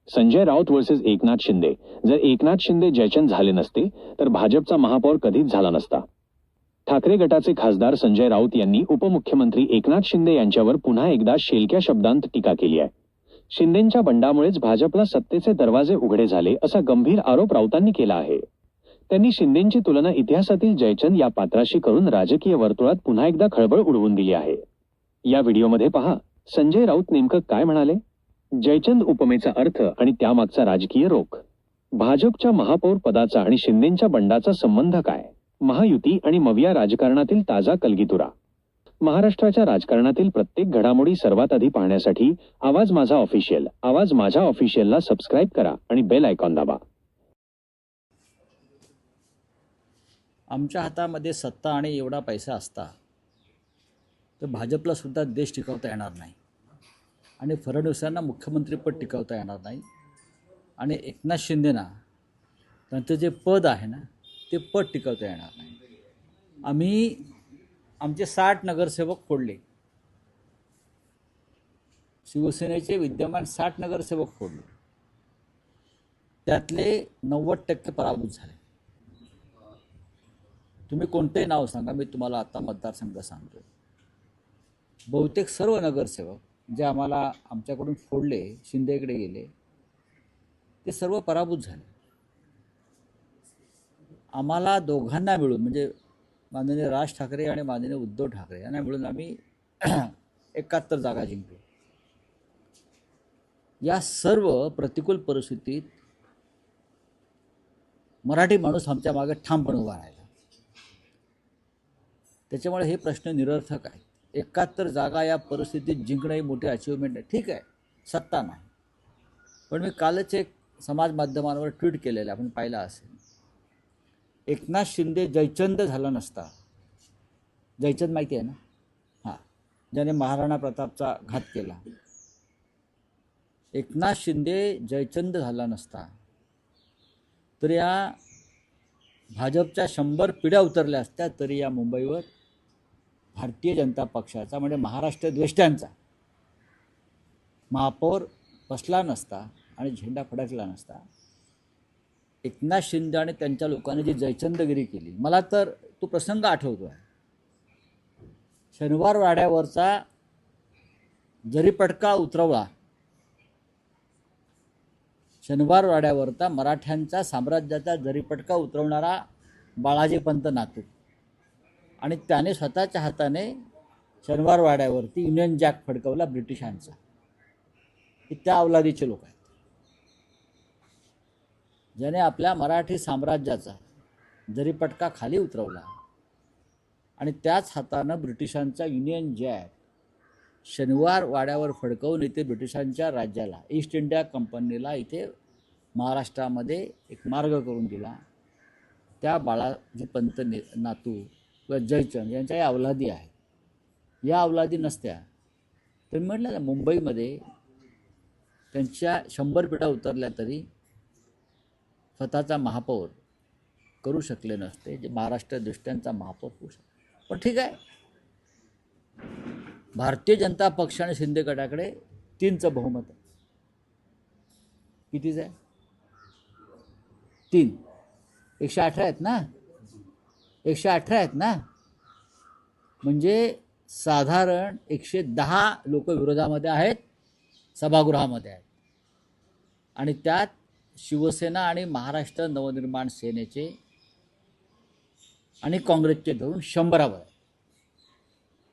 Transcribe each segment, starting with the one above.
Sanjay Raut versus Eknath Shinde. जर एकनाथ शिंदे जयचंद झाले नसते तर भाजपचा महापौर कधीच झाला नसता. ठाकरे गटाचे खासदार संजय राऊत यांनी उपमुख्यमंत्री एकनाथ शिंदे यांच्यावर पुन्हा एकदा शेलक्या शब्दांत टीका केली आहे. शिंदेंच्या बंडामुळेच भाजपला सत्तेचे दरवाजे उघडे झाले असा गंभीर आरोप राऊतांनी केला आहे. त्यांनी शिंदेंची तुलना इतिहासातील जयचंद या पात्राशी करून राजकीय वर्तुळात पुन्हा एकदा खळबळ उडवून दिली आहे. या व्हिडिओमध्ये पहा संजय राऊत नेमकं काय म्हणाले. जयचंद उपमेचा अर्थ आणि त्यामागचा राजकीय रोख. भाजपच्या महापौर पदाचा आणि शिंदेंच्या बंडाचा संबंध काय. महायुती आणि मविया राजकारणातील ताजा कलगीतुरा. महाराष्ट्राच्या राजकारणातील प्रत्येक घडामोडी सर्वात आधी पाहण्यासाठी आवाज माझा ऑफिशियलला सबस्क्राईब करा आणि बेल आयकॉन दाबा. आमच्या हातामध्ये सत्ता आणि एवढा पैसा असता तर भाजपला सुद्धा देश टिकवता येणार नाही आणि फडणवीसांना मुख्यमंत्रीपद टिकवता येणार नाही आणि एकनाथ शिंदेना त्यांचं जे पद आहे ना ते पद टिकवता येणार नाही. आम्ही आमचे 60 नगरसेवक फोडले. शिवसेनेचे विद्यमान 60 नगरसेवक फोडले. त्यातले 90% पराभूत झाले. तुम्ही कोणतेही नाव सांगा, मी तुम्हाला आता मतदारसंघ सांगतो. बहुतेक सर्व नगरसेवक जे आम्हाला आमच्याकडून फोडले, शिंदेकडे गेले, ते सर्व पराभूत झाले. आम्हाला दोघांना मिळून म्हणजे माननीय राज ठाकरे आणि माननीय उद्धव ठाकरे यांना मिळून आम्ही 71 जागा जिंकलो. या सर्व प्रतिकूल परिस्थितीत मराठी माणूस आमच्या मागे ठामपणे उभा राहिला. त्याच्यामुळे हे प्रश्न निरर्थक आहे. 71 जागा या परिस्थितीत जिंकणं ही मोठी अचिव्हमेंट आहे. ठीक आहे, सत्ता नाही. पण मी कालच एक समाज माध्यमांवर ट्विट केलेलं आपण पाहिलं असेल. एकनाथ शिंदे जयचंद झाला नसता. जयचंद माहिती आहे ना? हां, ज्याने महाराणा प्रतापचा घात केला. एकनाथ शिंदे जयचंद झाला नसता तर या भाजपच्या 100 पिढ्या उतरल्या असत्या तरी या मुंबईवर भारतीय जनता पक्षाचा म्हणजे महाराष्ट्र द्वेष्ट्यांचा महापौर बसला नसता आणि झेंडा फडकला नसता. एकनाथ शिंदे आणि त्यांच्या लोकांनी जी जयचंदगिरी केली, मला तर तो प्रसंग आठवतो आहे. शनिवार वाड्यावरचा जरीपटका उतरवला. शनिवार वाड्यावरचा मराठ्यांचा साम्राज्याचा जरीपटका उतरवणारा बाळाजी पंत नातू आणि त्याने स्वतःच्या हाताने शनिवार वाड्यावरती युनियन जॅक फडकवला ब्रिटिशांचा. हे त्या अवलादीचे लोक आहेत ज्याने आपल्या मराठी साम्राज्याचा जरीपटका खाली उतरवला आणि त्याच हातानं ब्रिटिशांचा युनियन जॅक शनिवार वाड्यावर फडकवून इथे ब्रिटिशांच्या राज्याला, ईस्ट इंडिया कंपनीला इथे महाराष्ट्रामध्ये एक मार्ग करून दिला. त्या बाळाजी पंत नातू व जयचंद यांच्या या अवलादी आहेत. या अवलादी नसत्या तर म्हटलं ना, मुंबईमध्ये त्यांच्या 100 पिढ्या उतरल्या तरी स्वतःचा महापौर करू शकले नसते, जे महाराष्ट्र दृष्ट्यांचा महापौर होऊ शकतो. पण ठीक आहे, भारतीय जनता पक्ष आणि शिंदे गटाकडे 3चं बहुमत आहे. कितीच आहे? 3. 118 आहेत ना? 118 आहेत ना? म्हणजे साधारण 110 लोक विरोधामध्ये आहेत, सभागृहामध्ये आहेत. आणि त्यात शिवसेना आणि महाराष्ट्र नवनिर्माण सेनेचे आणि काँग्रेसचे धरून 100 आहेत.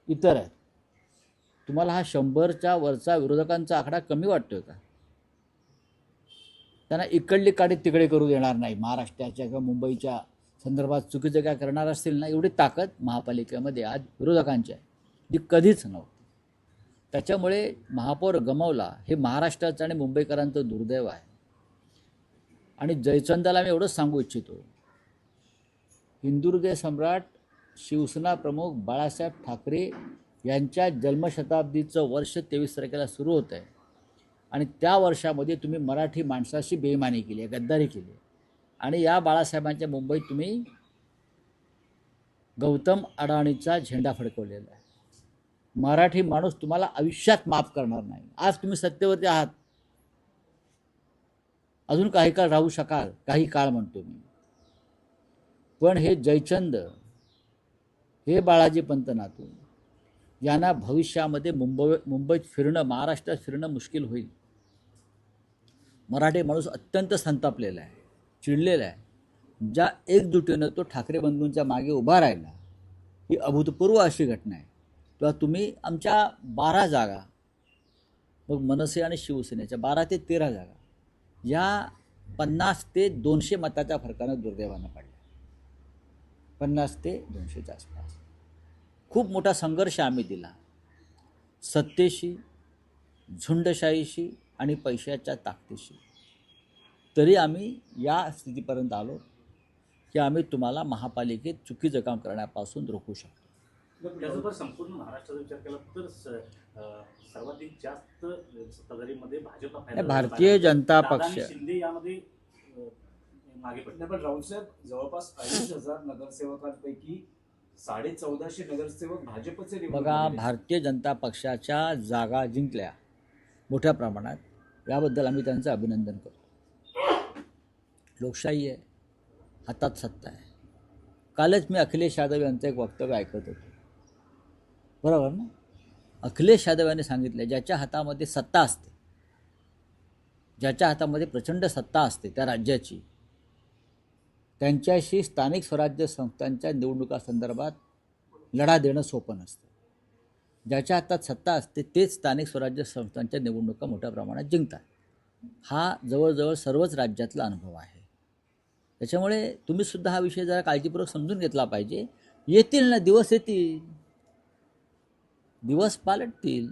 इतर आहेत. तुम्हाला हा 100च्या वरचा विरोधकांचा आकडा कमी वाटतोय का? त्यांना इकडली काडी तिकडे करू देणार नाही. महाराष्ट्राच्या किंवा मुंबईच्या संदर्भात चुकीचं काय करणार असतील ना, एवढी ताकद महापालिकेमध्ये आज विरोधकांची आहे, जी कधीच नव्हती. त्याच्यामुळे महापौर गमावला हे महाराष्ट्राचं आणि मुंबईकरांचं दुर्दैव आहे. आणि जयचंदाला मी एवढंच सांगू इच्छितो, हिंदुहृदय सम्राट शिवसेना प्रमुख बाळासाहेब ठाकरे यांच्या जन्मशताब्दीचं वर्ष 23 तारखेला सुरू होतं आहे आणि त्या वर्षामध्ये तुम्ही मराठी माणसाशी बेईमानी केली आहे, गद्दारी केली आहे. आणि या बाळासाहेबांच्या मुंबईत तुम्ही गौतम अडाणीचा झेंडा फडकवलेला आहे. मराठी माणूस तुम्हाला आयुष्यात माफ करणार नाही. आज तुम्ही सत्तेवरती आहात, अजून काही काळ राहू शकाल, काही काळ म्हणतो मी. पण हे जयचंद, हे बाळाजी पंत नातू, यांना भविष्यामध्ये मुंबईत फिरणं, महाराष्ट्रात फिरणं मुश्किल होईल. मराठी माणूस अत्यंत संतापलेला आहे, चिडलेला आहे. ज्या एकजुटीनं तो ठाकरे बंधूंच्या मागे उभा राहिला, ही अभूतपूर्व अशी घटना आहे. तेव्हा तुम्ही आमच्या 12 जागा, मग मनसे आणि शिवसेनेच्या 12 ते 13 जागा, या 50 ते 200 मताच्या फरकानं दुर्दैवानं पडल्या. 50 ते 200च्या आसपास खूप मोठा संघर्ष आम्ही दिला, सत्तेशी, झुंडशाहीशी आणि पैशाच्या ताकदीशी. तरी आम्ही या स्थितीपर्यंत आलो की आम्ही तुम्हाला महापालिकेत चुकीचं काम करण्यापासून रोखू शकतो. त्याचबरोबर संपूर्ण महाराष्ट्राचा विचार केला तर सर्वाधिक जास्त सत्ताधारीमध्ये भाजपला फायदा भारतीय जनता दादा पक्ष आणि शिंदे यामध्ये मागे पडले. पण राऊतसाहेब, जवळपास 2,500 नगरसेवकांपैकी 1450 नगरसेवक भाजपचे निवडून बघा, आलेले. भारतीय जनता पक्षाच्या जागा जिंकल्या मोठ्या प्रमाणात, याबद्दल आम्ही त्यांचं अभिनंदन करतो. लोकशाही आहे, हातात सत्ता आहे. कालच मी अखिलेश यादव यांचं एक वक्तव्य ऐकत होतो, बरोबर ना? अखिलेश यादव यांनी सांगितलं, ज्याच्या हातामध्ये सत्ता असते, ज्याच्या हातामध्ये प्रचंड सत्ता असते त्या राज्याची, त्यांच्याशी स्थानिक स्वराज्य संस्थांच्या निवडणुकासंदर्भात लढा देणं सोपं नसतं. ज्याच्या हातात सत्ता असते तेच स्थानिक स्वराज्य संस्थांच्या निवडणुका मोठ्या प्रमाणात जिंकतात. हा जवळजवळ सर्वच राज्यातला अनुभव आहे. त्याच्यामुळे तुम्हीसुद्धा हा विषय जरा काळजीपूर्वक समजून घेतला पाहिजे. येतील ना दिवस, येतील दिवस, पालटतील.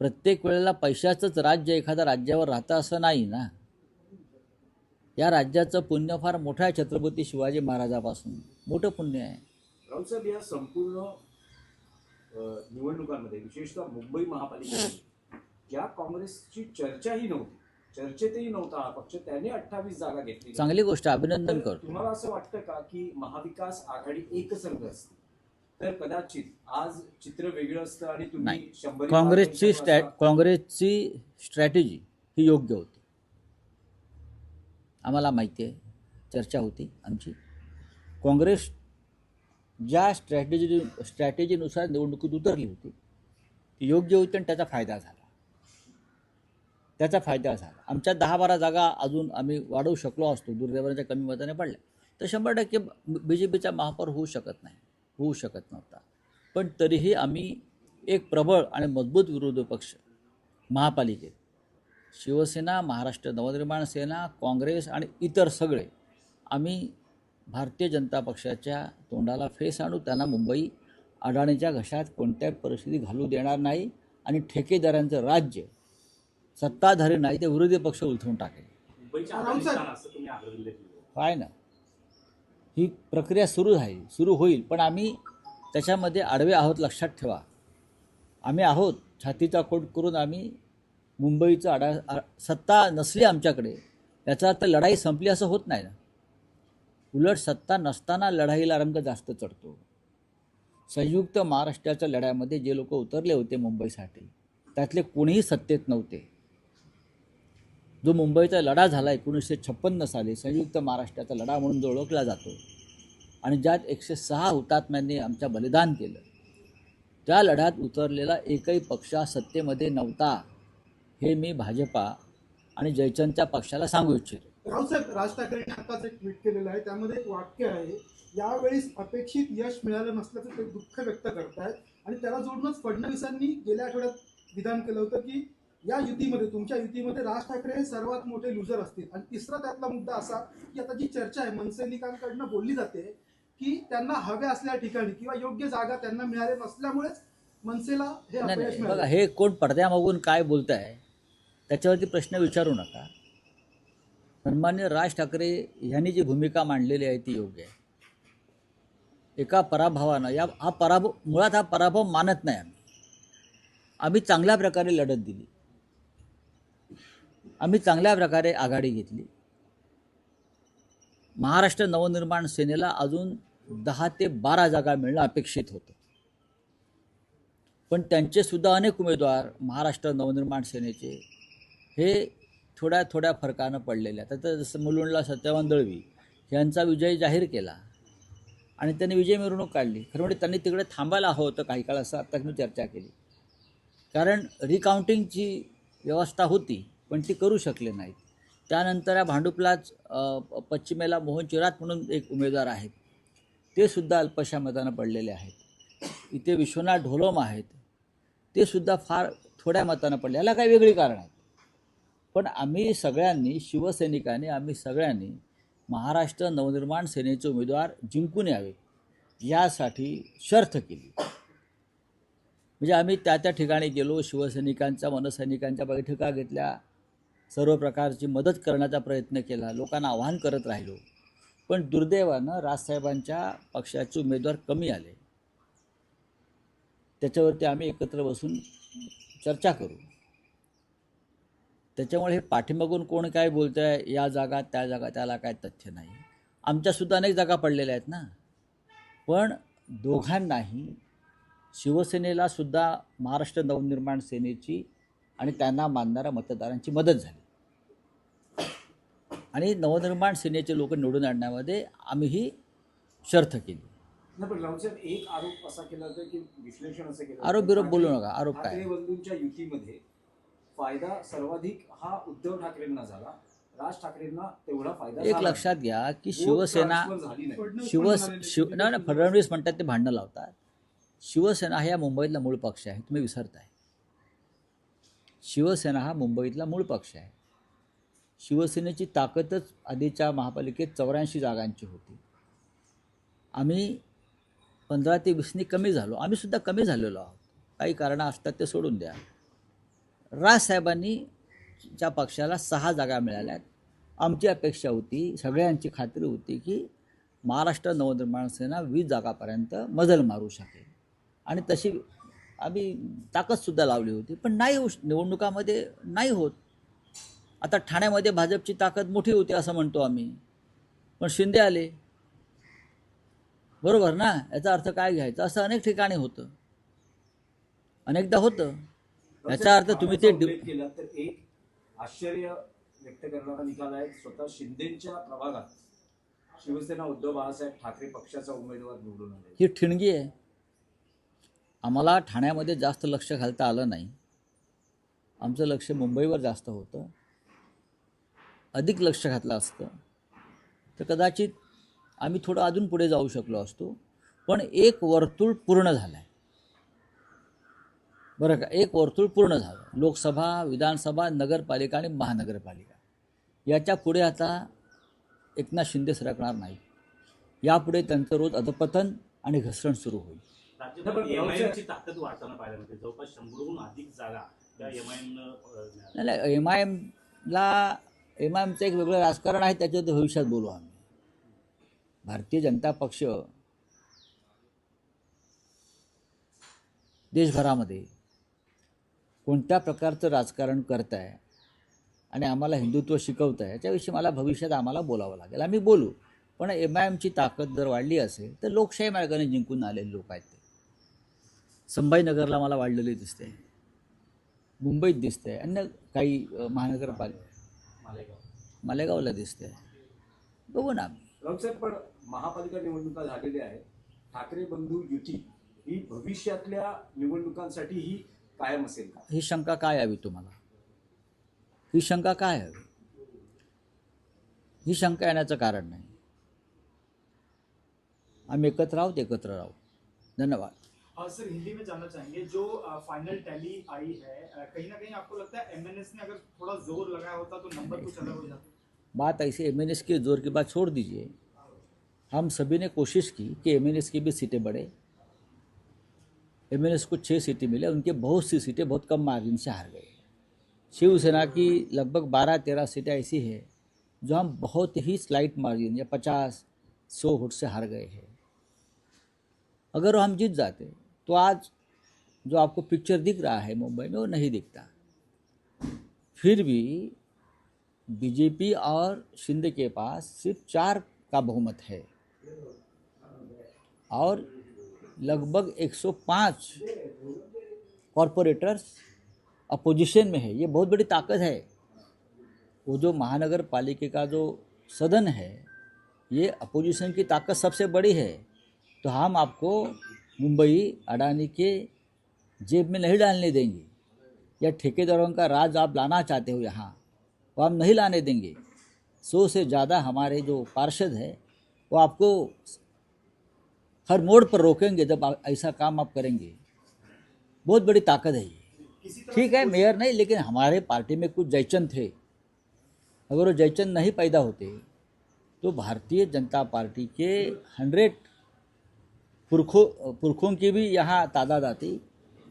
प्रत्येक वेळेला पैशाचंच राज्य एखाद्या राज्यावर राहतं असं नाही ना. या राज्याचं पुण्य फार मोठं आहे, छत्रपती शिवाजी महाराजापासून मोठं पुण्य आहे. राऊतसाहेब, या संपूर्ण निवडणुकांमध्ये विशेषतः मुंबई महापालिकेमध्ये या काँग्रेसची चर्चाही नव्हती, चर्चेतही नव्हता हा पक्ष, त्याने 28 जागा घेतली. चांगली गोष्ट, अभिनंदन करतो. तुम्हाला असं वाटतं का की महाविकास आघाडी एकसंघ असते तर कदाचित आज चित्र वेगळं असतं आणि तुम्ही नाही, 100 काँग्रेसची स्ट्रॅटेजी ही योग्य होती. आम्हाला माहिती आहे, चर्चा होती आमची. काँग्रेस ज्या स्ट्रॅटेजीनुसार निवडणुकीत उतरली होती ती योग्य होती आणि त्याचा फायदा झाला. आमच्या 10-12 जागा अजून आम्ही वाढवू शकलो असतो, दुर्दैवाच्या कमी मताने पडल्या तर 100% BJPचा महापौर होऊ शकत नव्हता. पण तरीही आम्ही एक प्रबळ आणि मजबूत विरोधी पक्ष महापालिकेत, शिवसेना, महाराष्ट्र नवनिर्माण सेना, काँग्रेस आणि इतर सगळे, आम्ही भारतीय जनता पक्षाच्या तोंडाला फेस आणू. त्यांना मुंबई अडाणीच्या घशात कोणत्याही परिस्थिती घालू देणार नाही आणि ठेकेदारांचं राज्य सत्ताधारी नाही ते विरोधी पक्ष उलथून टाकेल. मुंबईच्या अफगाणिस्तान असं तुम्ही आग्रह दिले. काय ना, ही प्रक्रिया सुरू होईल. पण आम्ही त्याच्यामध्ये आडवे आहोत, लक्षात ठेवा. आम्ही आहोत, छातीचा कोट करून आम्ही मुंबईचं सत्ता नसली आमच्याकडे याचा अर्थ लढाई संपली असं होत नाही ना. उलट सत्ता नसताना लढाईला रंग जास्त चढतो. संयुक्त महाराष्ट्राच्या लढ्यामध्ये जे लोक उतरले होते मुंबईसाठी, त्यातले कोणीही सत्तेत नव्हते. जो मुंबईचा लढा झाला 1956 साली, संयुक्त महाराष्ट्राचा लढा म्हणून जो ओळखला जातो आणि ज्यात 106 हुतात्म्यांनी आमच्या बलिदान केलं, त्या लढ्यात उतरलेला एकही पक्ष सत्तेमध्ये नव्हता. हे मी भाजपा आणि जयचंदच्या पक्षाला सांगू इच्छितो. रावसाहेब, राज ठाकरेंनी आताच एक ट्विट केलेलं आहे, त्यामध्ये एक वाक्य आहे, यावेळेस अपेक्षित यश मिळालं नसल्याचं ते दुःख व्यक्त करतायत. आणि त्याला जोडूनच फडणवीसांनी गेल्या आठवड्यात विधान केलं होतं की या युतीमध्ये, तुमच्या युतीमध्ये राज ठाकरे हे सर्वात मोठे लुजर असतील. आणि तिसरा त्यातला मुद्दा असा की आता जी चर्चा आहे मनसैनिकांकडनं बोलली जाते की त्यांना हव्या असलेल्या ठिकाणी किंवा योग्य जागा त्यांना मिळाल्या नसल्यामुळेच मनसेला हे अपयश नाही, मिळालं. बघा, हे कोण पडद्यामागून काय बोलत आहे त्याच्यावरती प्रश्न विचारू नका. सन्मान्य राज ठाकरे यांनी जी भूमिका मांडलेली आहे ती योग्य आहे. एका पराभवानं, मुळात हा पराभव मानत नाही आम्ही चांगल्या प्रकारे लढत दिली, आम्ही चांगल्या प्रकारे आघाडी घेतली. महाराष्ट्र नवनिर्माण सेनेला अजून 10 ते 12 जागा मिळणं अपेक्षित होतं. पण त्यांचे सुद्धा अनेक उमेदवार महाराष्ट्र नवनिर्माण सेनेचे हे थोड्या थोड्या फरकानं पडलेल्या. तर जसं मुलुंडला सत्यवान दळवी यांचा विजय जाहीर केला आणि त्यांनी विजय मिरवणूक काढली. खरं म्हणजे त्यांनी तिकडे थांबायला हवं होतं काही काळ, असं आता मी चर्चा केली. कारण रिकाउंटिंगची व्यवस्था होती पण ती करू शकले नाहीत. त्यानंतर या भांडुपलाच पश्चिमेला मोहन चिरात म्हणून एक उमेदवार आहेत, ते सुद्धा अल्पशा मतानं पडलेले आहेत. इथे विश्वनाथ ढोलम आहेत, ते सुद्धा फार थोड्या मतानं पडले. याला काही वेगळी कारण आहेत. पण आम्ही सगळ्यांनी, शिवसैनिकांनी, आम्ही सगळ्यांनी महाराष्ट्र नवनिर्माण सेनेचे उमेदवार जिंकून यावे यासाठी शर्थ केली. म्हणजे आम्ही त्या त्या ठिकाणी गेलो, शिवसैनिकांच्या, मनसैनिकांच्या बैठका घेतल्या, सर्व प्रकारची मदत करण्याचा प्रयत्न केला, लोकांना आवाहन करत राहिलो. पण दुर्दैवानं राजसाहेबांच्या पक्षाचे उमेदवार कमी आले. त्याच्यावरती आम्ही एकत्र बसून चर्चा करू. त्याच्यामुळे हे पाठीमागून कोण काय बोलतं आहे, या जागा त्या जागा, त्याला काय तथ्य नाही. आमच्यासुद्धा अनेक जागा पडलेल्या आहेत ना. पण दोघांनाही, शिवसेनेला सुद्धा महाराष्ट्र नवनिर्माण सेनेची आणि त्यांना मानणाऱ्या मतदारांची मदत झाली आणि नवनिर्माण सेनेचे लोक निवडून आणण्यामध्ये आम्ही शर्थ केली. नाही, पण राऊत साहेब, एक आरोप असा केला होता की विश्लेषण असं केलं आरोप बिरोप बोलू नका. आरोप काय? ठाकरे बंधूंच्या युतीमध्ये फायदा सर्वाधिक हा उद्धव ठाकरेंना झाला, राज ठाकरेंना तेवढा फायदा एक झाला लक्षात घ्या की नाही. शिवसेना, Vote transfer झाली नाही. फडणवीस पण म्हणाले, फडणवीस म्हणतात ते भांडणं लावतात. शिवसेना हा या मुंबईतला मूळ पक्ष आहे, तुम्ही विसरताय. शिवसेना हा मुंबईतला मूळ पक्ष आहे. शिवसेनेची ताकदच आधीच्या महापालिकेत 84 जागांची होती. आम्ही 15 ते 20 कमी झालो. आम्ही सुद्धा कमी झालेलो आहोत. काही कारणं असतात ते सोडून द्या. राजसाहेबांनी च्या पक्षाला 6 जागा मिळाल्यात. आमची अपेक्षा होती, सगळ्यांची खात्री होती की महाराष्ट्र नवनिर्माण सेना 20 जागापर्यंत मजल मारू शकेल आणि तशी आम्ही ताकदसुद्धा लावली होती. पण नाही निवडणुकामध्ये नाही होत. आता ठाण्यामध्ये भाजपची ताकद मोठी होती असं म्हणतो आम्ही, पण शिंदे आले. बरोबर ना? याचा अर्थ काय घ्यायचा? असं अनेक ठिकाणी होतं, अनेकदा होतं. याचा अर्थ तुम्ही ते उल्लेख केला तर एक आश्चर्य व्यक्त करणारा निकाल आहे. स्वतः शिंदेच्या प्रभागात शिवसेना उद्धव बाळासाहेब ठाकरे पक्षाचा उमेदवार निवडून आले. ही ठिणगी आहे. आम्हाला ठाण्यामध्ये जास्त लक्ष घालता आलं नाही. आमचं लक्ष मुंबईवर जास्त होतं. अधिक लक्ष घातलं असतं तर कदाचित आम्ही थोडं अजून पुढे जाऊ शकलो असतो. पण एक वर्तुळ पूर्ण झालं आहे बरं का. एक वर्तुळ पूर्ण झालं. लोकसभा, विधानसभा, नगरपालिका आणि महानगरपालिका, याच्या पुढे आता एकनाथ शिंदे सरकणार नाही. यापुढे त्यांचं रोज अधपतन आणि घसरण सुरू होईल. राज्यात एमआयएमची ताकद वाढताना पाहायला मिळते. जवळपास 100हून अधिक जागा त्या एमआयएमनं. नाही, एमआयएमचं एक वेगळं राजकारण आहे, त्याच्यात भविष्यात बोलू आम्ही. भारतीय जनता पक्ष देशभरामध्ये कोणत्या प्रकारचं राजकारण करत आहे आणि आम्हाला हिंदुत्व शिकवत आहे याच्याविषयी मला भविष्यात आम्हाला बोलावं लागेल. आम्ही बोलू. पण एमआयएमची ताकद जर वाढली असेल तर लोकशाही मार्गाने जिंकून आलेले लोक आहेत. ते संभाजीनगरला मला वाढलेली दिसते, मुंबईत दिसते, अन्य काही मालेगावला दिसते. बघू ना आम्ही. राऊत साहेब, पण महापालिका निवडणुका झालेल्या आहेत. ठाकरे बंधू युती ही भविष्यातल्या निवडणुकांसाठी ही कायम असेल का? ही शंका काय हवी तुम्हाला? ही शंका काय हवी? ही शंका येण्याचं कारण नाही. आम्ही एकत्र आहोत, एकत्र राहू. धन्यवाद. सर, हिंदी में जानना चाहेंगे, जो फाइनल टैली आई है, कहीं ना कहीं आपको लगता है एमएनएस ने अगर थोड़ा जोर लगाया होता तो नंबर कुछ अलग हो जाता? बात ऐसी, एमएनएस के जोर की बात छोड़ दीजिए. हम सभी ने कोशिश की कि एमएनएस की भी सीटें बढ़े. एमएनएस को 6 सीटें मिले, उनके बहुत सी सीटें बहुत कम मार्जिन से हार गए. शिवसेना की लगभग 12-13 सीटें ऐसी है जो हम बहुत ही स्लाइट मार्जिन या 50-100 वोट से हार गए हैं. अगर हम जीत जाते तो आज जो आपको पिक्चर दिख रहा है मुंबई में वो नहीं दिखता. फिर भी बीजेपी और शिंदे के पास सिर्फ 4 का बहुमत है और लगभग 105 कॉरपोरेटर्स अपोजिशन में है. ये बहुत बड़ी ताकत है. वो जो महानगर पालिका का जो सदन है, ये अपोजिशन की ताकत सबसे बड़ी है। तो हम आपको मुंबई अडानी के जेब में नहीं डालने देंगे, या ठेकेदारों का राज आप लाना चाहते हो यहाँ, वो हम नहीं लाने देंगे। 100 से ज़्यादा हमारे जो पार्षद हैं वो आपको हर मोड़ पर रोकेंगे जब आप ऐसा काम आप करेंगे। बहुत बड़ी ताकत है ये। ठीक है, मेयर नहीं, लेकिन हमारे पार्टी में कुछ जयचंद थे। अगर वो जयचंद नहीं पैदा होते तो भारतीय जनता पार्टी के 100 पुरखों की भी यहाँ तादाद आती,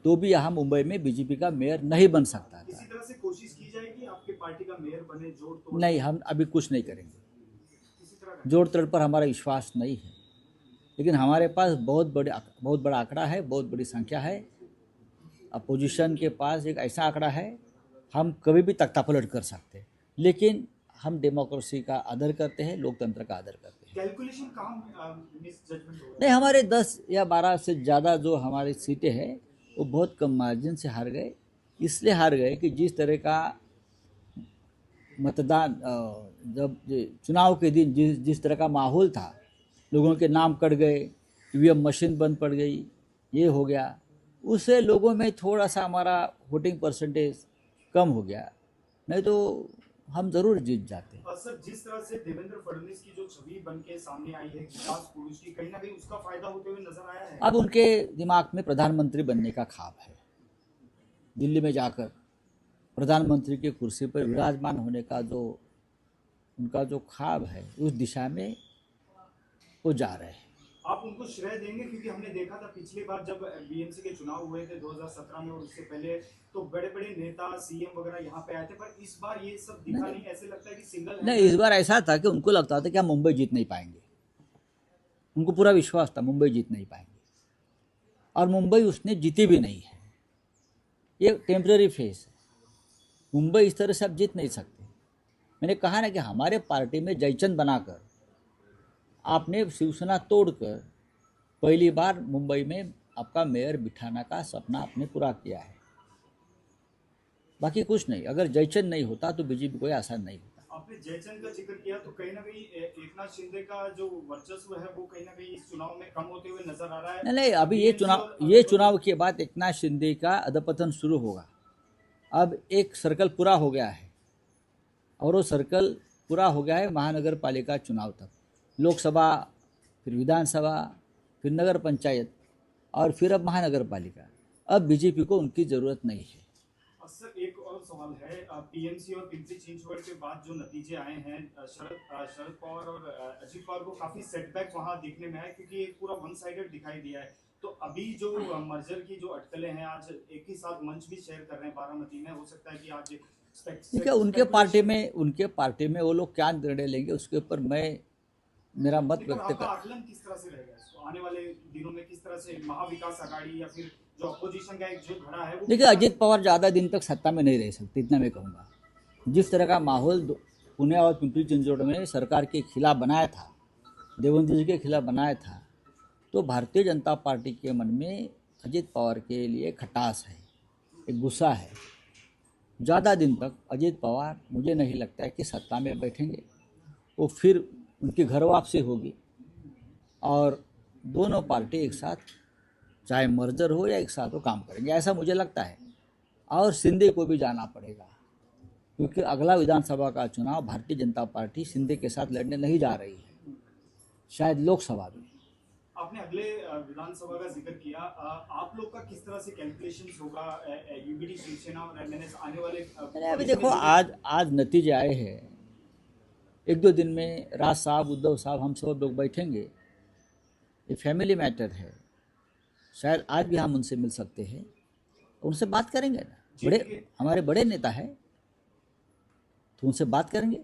तो भी यहाँ मुंबई में बीजेपी का मेयर नहीं बन सकता किसी था। तरह से कोशिश की जाएगी आपके पार्टी का मेयर बने, जोड़ तोड़ नहीं, हम अभी कुछ नहीं करेंगे। किसी तरह का? जोड़ तोड़ पर हमारा विश्वास नहीं है, लेकिन हमारे पास बहुत बड़ा आंकड़ा है, बहुत बड़ी संख्या है। अपोजिशन के पास एक ऐसा आंकड़ा है, हम कभी भी तख्तापलट कर सकते हैं, लेकिन हम डेमोक्रेसी का आदर करते हैं, लोकतंत्र का आदर करते हैं। कैलकुलेशन कहाँ मिस जजमेंट हो रहा है? नहीं, हमारे 10 या 12 से ज़्यादा जो हमारी सीटें हैं वो बहुत कम मार्जिन से हार गए। इसलिए हार गए कि जिस तरह का मतदान जब चुनाव के दिन जिस तरह का माहौल था, लोगों के नाम कट गए, ईवीएम मशीन बंद पड़ गई, ये हो गया, उससे लोगों में थोड़ा सा हमारा वोटिंग परसेंटेज कम हो गया। नहीं तो हम ज़रूर जीत जाते। और सर, जिस तरह से देवेंद्र फडणवीस की जो छवि बन के सामने आई है विकास पुरुष की, कहीं ना कहीं उसका फायदा होते हुए नजर आया है। अब उनके दिमाग में प्रधानमंत्री बनने का ख्वाब है। दिल्ली में जाकर प्रधानमंत्री की कुर्सी पर विराजमान होने का जो उनका जो ख्वाब है, उस दिशा में वो जा रहे हैं। आप उनको श्रेय देंगे, क्योंकि हमने देखा था पिछली बार जब बीएमसी के चुनाव हुए थे 2017 में और उससे पहले, तो बड़े बड़े नेता सीएम वगैरह यहाँ पे आए थे, पर इस बार ये सब दिखा नहीं। ऐसे लगता है कि सिंगल नहीं, इस बार ऐसा था कि उनको लगता था कि हम मुंबई जीत नहीं पाएंगे। उनको पूरा विश्वास था मुंबई जीत नहीं पाएंगे, और मुंबई उसने जीती भी नहीं है। ये टेम्पररी फेस है। मुंबई इस तरह से आप जीत नहीं सकते। मैंने कहा ना कि हमारे पार्टी में जयचंद बनाकर आपने शिवसेना तोड़कर पहली बार मुंबई में आपका मेयर बिठाना का सपना आपने पूरा किया है। बाकी कुछ नहीं। अगर जयचंद नहीं होता तो बीजेपी कोई आसान नहीं होता। आपने जयचंद का जिक्र किया, तो कहीं ना कहीं एकनाथ शिंदे का जो वर्चस्व है वो कहीं ना कहीं इस चुनाव में कम होते हुए नजर आ रहा है। नहीं, अभी ये चुनाव के बाद एकनाथ शिंदे का अधपतन शुरू होगा। अब एक सर्कल पूरा हो गया है, और वो सर्कल पूरा हो गया है महानगर पालिका चुनाव तक। लोकसभा, फिर विधानसभा, फिर नगर पंचायत, और फिर अब महानगर पालिका। अब बीजेपी को उनकी ज़रूरत नहीं है। सर, एक और सवाल है, पीएमसी और पिंपरी चिंचवड के बाद जो नतीजे आए हैं, शरद पवार और अजित पवार को काफी सेटबैक वहां देखने में आए, क्योंकि एक पूरा वन साइडेड दिखाई दिया है। तो अभी जो मर्जर की जो अटकलें हैं, आज एक ही साथ मंच भी शेयर कर रहे हैं बारामती में, हो सकता है कि आज ठीक है, उनके पार्टी में वो लोग क्या निर्णय लेंगे उसके ऊपर मेरा मत व्यक्त कर। आकलन किस तरह से रहेगा इसको आने वाले दिनों में, किस तरह से महाविकास आघाड़ी या फिर जो अपोजिशन का एक जो खड़ा है वो? देखिए, अजित पवार ज़्यादा दिन तक सत्ता में नहीं रह सकते, इतना मैं कहूँगा। जिस तरह का माहौल पुणे और पिंपरी चिंचवड में सरकार के खिलाफ बनाया था, देवेंद्र जी के खिलाफ बनाया था, तो भारतीय जनता पार्टी के मन में अजित पवार के लिए खटास है, एक गुस्सा है। ज़्यादा दिन तक अजित पवार मुझे नहीं लगता है कि सत्ता में बैठेंगे। वो फिर उनकी घर वापसी होगी, और दोनों पार्टी एक साथ, चाहे मर्जर हो या एक साथ वो काम करेंगे, ऐसा मुझे लगता है। और शिंदे को भी जाना पड़ेगा, क्योंकि अगला विधानसभा का चुनाव भारतीय जनता पार्टी शिंदे के साथ लड़ने नहीं जा रही है, शायद लोकसभा में। आपने अगले विधानसभा का जिक्र किया, आप लोग का किस तरह से कैलकुलेशंस होगा, यूबीडी, शिवसेना और एमएनएस आने वाले? अभी देखो, आज नतीजे आए हैं। 1-2 दिन में राज साहब, उद्धव साहब, हम सब लोग बैठेंगे। ये फैमिली मैटर है, शायद आज भी हम उनसे मिल सकते हैं, उनसे बात करेंगे ना। हमारे बड़े नेता हैं, तो उनसे बात करेंगे।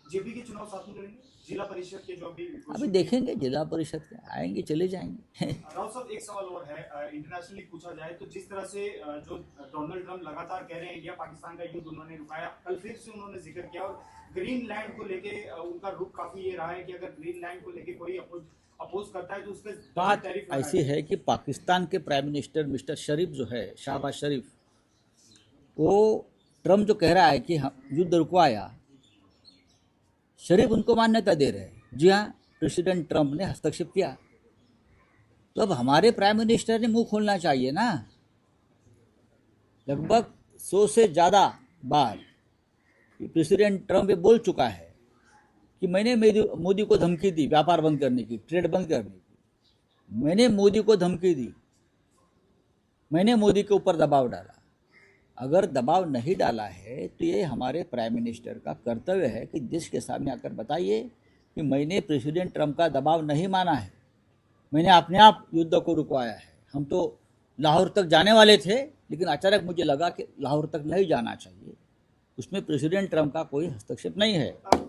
जेपी के चुनाव साथ में लड़ेंगे, जिला परिषद के जो अभी देखेंगे, जिला परिषद के आएंगे चले जाएंगे। राव साहब, एक सवाल और है, इंटरनेशनली पूछा जाए तो जिस तरह से जो डोनाल्ड ट्रम्प लगातार कह रहे हैं इंडिया पाकिस्तान का युद्ध उन्होंने रुकाया, कल फिर से उन्होंने जिक्र किया, और ग्रीनलैंड को लेके उनका रुख काफी ये रहा है कि अगर ग्रीनलैंड को लेके कोई अपोज करता है तो उसके बात ऐसी है कि पाकिस्तान के प्राइम मिनिस्टर मिस्टर शरीफ जो है, शहबाज शरीफ, वो ट्रम्प जो कह रहा है कि हम युद्ध रुकवाया, शरीफ उनको मान्यता दे रहे हैं। जी हाँ, प्रेसिडेंट ट्रंप ने हस्तक्षेप किया, तो अब हमारे प्राइम मिनिस्टर ने मुंह खोलना चाहिए ना। लगभग 100 से ज़्यादा बार प्रेसिडेंट ट्रंप ये बोल चुका है कि मैंने मोदी को धमकी दी व्यापार बंद करने की, ट्रेड बंद करने की, मैंने मोदी को धमकी दी, मैंने मोदी के ऊपर दबाव डाला। अगर दबाव नहीं डाला है तो ये हमारे प्राइम मिनिस्टर का कर्तव्य है कि देश के सामने आकर बताइए कि मैंने प्रेसिडेंट ट्रंप का दबाव नहीं माना है, मैंने अपने आप युद्ध को रुकवाया है। हम तो लाहौर तक जाने वाले थे, लेकिन अचानक मुझे लगा कि लाहौर तक नहीं जाना चाहिए। उसमें प्रेसिडेंट ट्रंप का कोई हस्तक्षेप नहीं है।